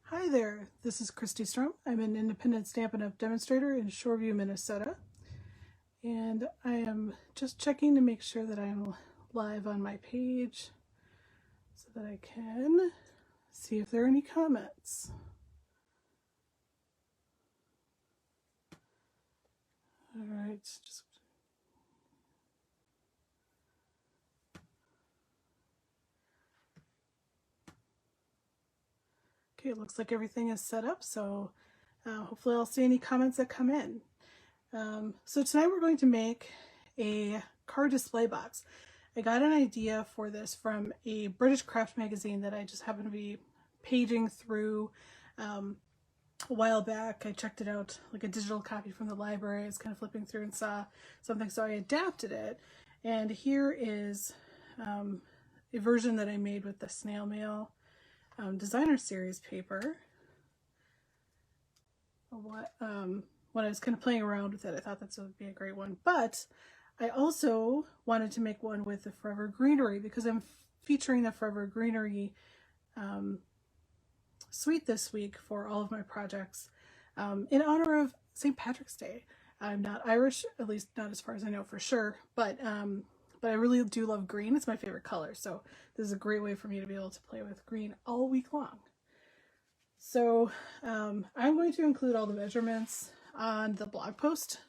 Hi there, this is Christy Strum. I'm an independent Stampin' Up! Demonstrator in Shoreview, Minnesota. And I am just checking to make sure that I'm live on my page so that I can see if there are any comments. All right, okay, it looks like everything is set up, so hopefully I'll see any comments that come in. So tonight we're going to make a card display box. I got an idea for this from a British craft magazine that I just happened to be paging through a while back. I checked it out, like a digital copy from the library. I was kind of flipping through and saw something, so I adapted it. And here is a version that I made with the snail mail designer series paper. When I was kind of playing around with it, I thought this would be a great one. But I also wanted to make one with the Forever Greenery because I'm featuring the Forever Greenery suite this week for all of my projects in honor of St. Patrick's Day. I'm not Irish, at least not as far as I know for sure, but I really do love green. It's my favorite color, so this is a great way for me to be able to play with green all week long. So I'm going to include all the measurements on the blog post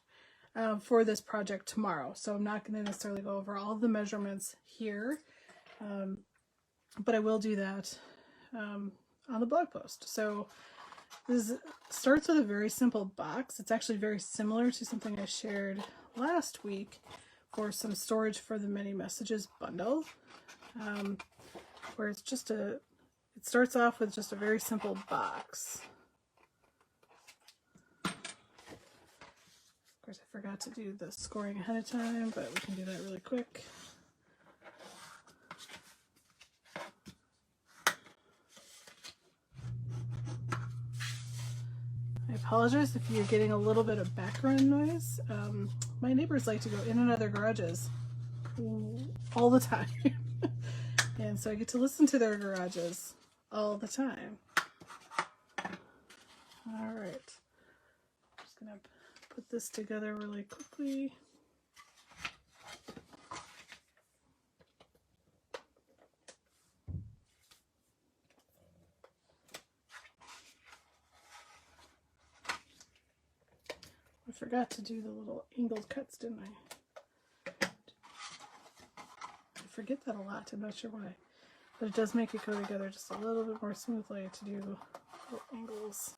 for this project tomorrow. So I'm not going to necessarily go over all of the measurements here, but I will do that on the blog post. So this starts with a very simple box. It's actually very similar to something I shared last week for some storage for the many messages bundle, where it's just it starts off with just a very simple box. Of course, I forgot to do the scoring ahead of time, but we can do that really quick. I apologize if you're getting a little bit of background noise. My neighbors like to go in and out of their garages all the time. And so I get to listen to their garages all the time. All right. I'm just going to put this together really quickly. I forgot to do the little angled cuts, didn't I? I forget that a lot. I'm not sure why. But it does make it go together just a little bit more smoothly to do little angles.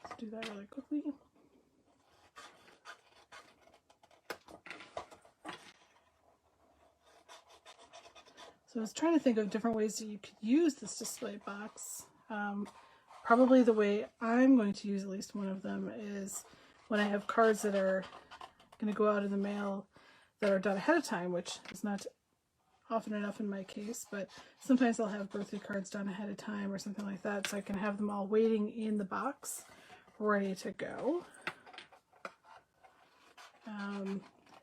Let's do that really quickly. So I was trying to think of different ways that you could use this display box. Probably the way I'm going to use at least one of them is when I have cards that are going to go out in the mail that are done ahead of time, which is not often enough in my case, but sometimes I'll have birthday cards done ahead of time or something like that, so I can have them all waiting in the box, ready to go.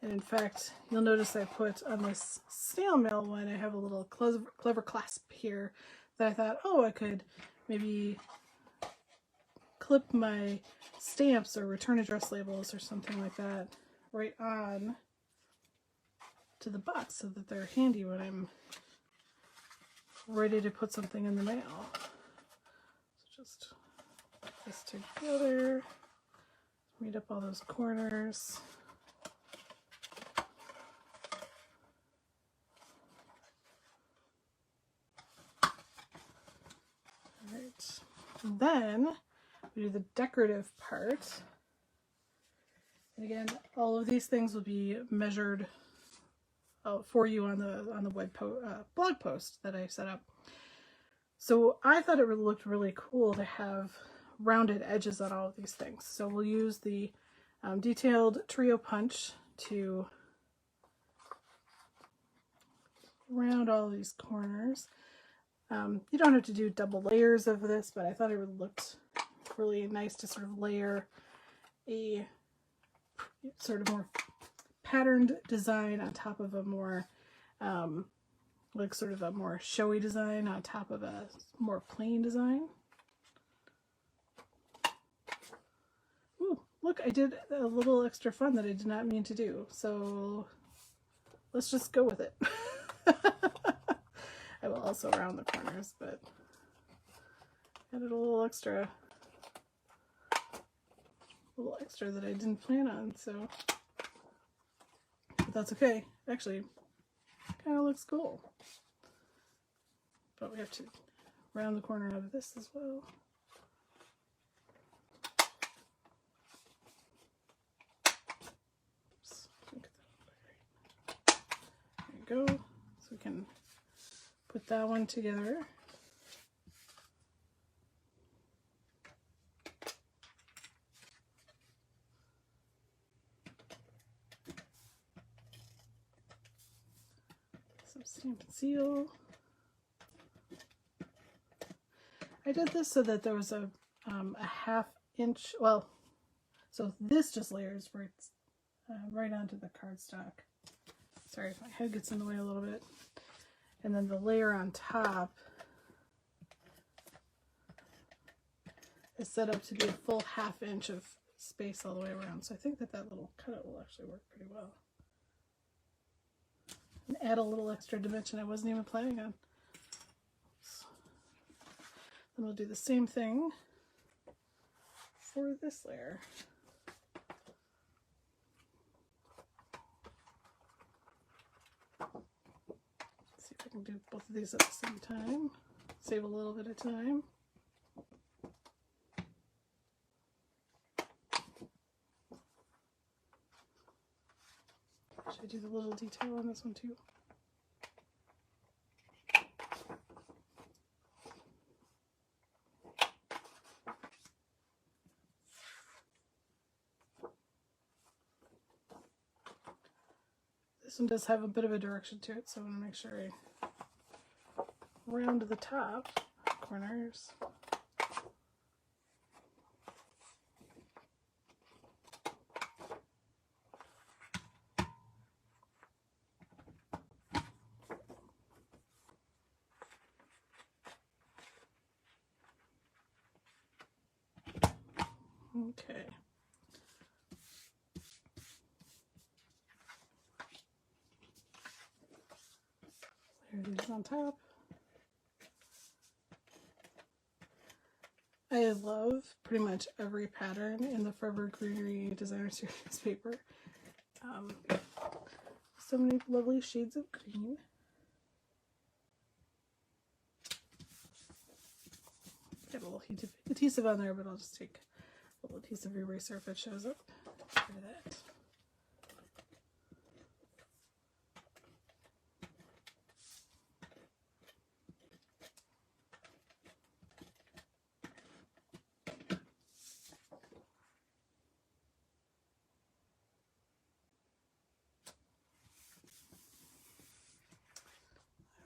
And in fact, you'll notice I put on this snail mail one, I have a little clever clasp here that I thought, oh, I could maybe clip my stamps or return address labels or something like that right on to the box so that they're handy when I'm ready to put something in the mail. So just put this together, meet up all those corners. All right, and then we do the decorative part. And again, all of these things will be measured for you on the blog post that I set up. So I thought it looked really cool to have rounded edges on all of these things. So we'll use the detailed trio punch to round all these corners. You don't have to do double layers of this, but I thought it looked really nice to sort of layer a sort of more patterned design on top of a more like sort of a more showy design on top of a more plain design. Ooh, look, I did a little extra fun that I did not mean to do, so let's just go with it. I will also round the corners, but added a little extra that I didn't plan on, so but that's okay. Actually, kind of looks cool. But we have to round the corner out of this as well. Oops, there you go. So we can put that one together. Some stamp and seal. I did this so that there was a 1/2 inch, well, so this just layers where it's right onto the cardstock. Sorry if my head gets in the way a little bit. And then the layer on top is set up to be a full 1/2 inch of space all the way around. So I think that that little cutout will actually work pretty well. And add a little extra dimension I wasn't even planning on. Then we'll do the same thing for this layer. Let's see if I can do both of these at the same time. Save a little bit of time. Should I do the little detail on this one too? This one does have a bit of a direction to it, so I want to make sure I round the top corners. Okay. Layer these on top. I love pretty much every pattern in the Forever Greenery Designer Series paper. So many lovely shades of green. Got a little adhesive on there, but I'll just take a little adhesive eraser if it shows up. Get rid of that.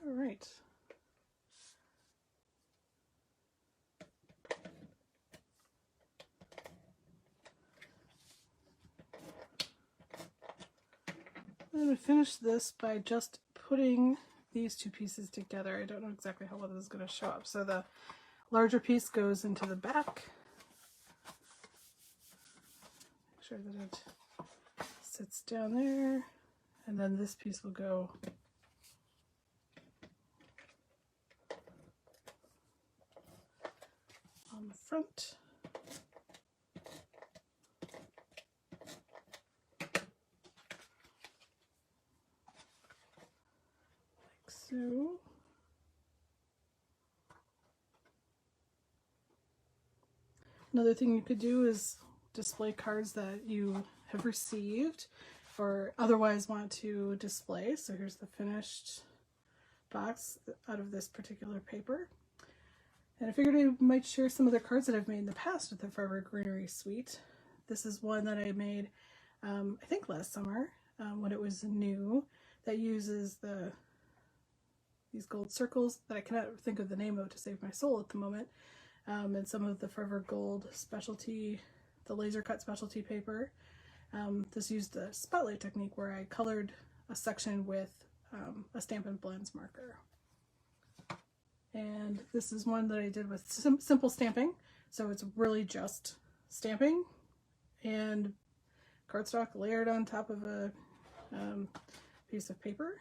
All right. I'm going to finish this by just putting these two pieces together. I don't know exactly how well this is going to show up. So the larger piece goes into the back. Make sure that it sits down there. And then this piece will go on the front. So, another thing you could do is display cards that you have received or otherwise want to display. So here's the finished box out of this particular paper. And I figured I might share some other cards that I've made in the past with the Forever Greenery suite. This is one that I made, I think last summer when it was new, that uses these gold circles that I cannot think of the name of to save my soul at the moment, and some of the Forever Gold specialty, the laser cut specialty paper, This used the spotlight technique where I colored a section with a Stampin' Blends marker. And this is one that I did with simple stamping. So it's really just stamping and cardstock layered on top of a piece of paper.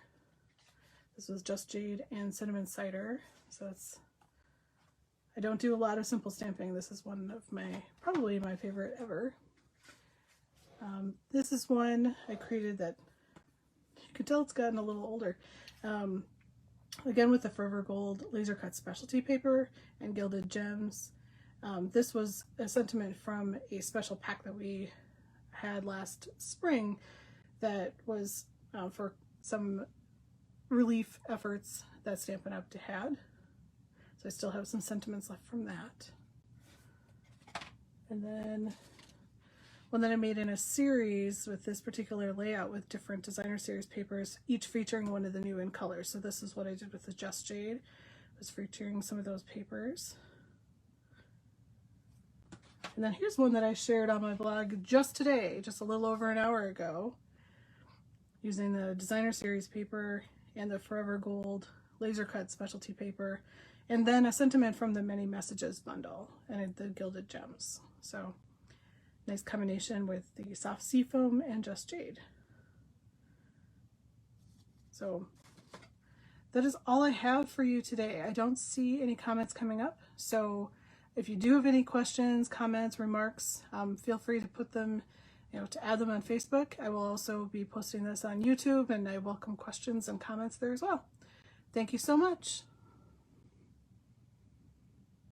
This was Just Jade and Cinnamon Cider. So I don't do a lot of simple stamping. This is one of probably my favorite ever. This is one I created that you can tell it's gotten a little older. Again with the Forever Gold laser cut specialty paper and gilded gems. This was a sentiment from a special pack that we had last spring that was for some relief efforts that Stampin' Up! Had. So I still have some sentiments left from that. And then one that I made in a series with this particular layout with different designer series papers, each featuring one of the new in colors. So this is what I did with the Just Jade, was featuring some of those papers. And then here's one that I shared on my blog just today, just a little over an hour ago, using the designer series paper and the Forever Gold laser cut specialty paper, and then a sentiment from the Many Messages bundle and the gilded gems. So nice combination with the soft seafoam and Just Jade. So that is all I have for you today. I don't see any comments coming up, so if you do have any questions, comments, remarks, feel free to put them, to add them on Facebook. I will also be posting this on YouTube, and I welcome questions and comments there as well. Thank you so much.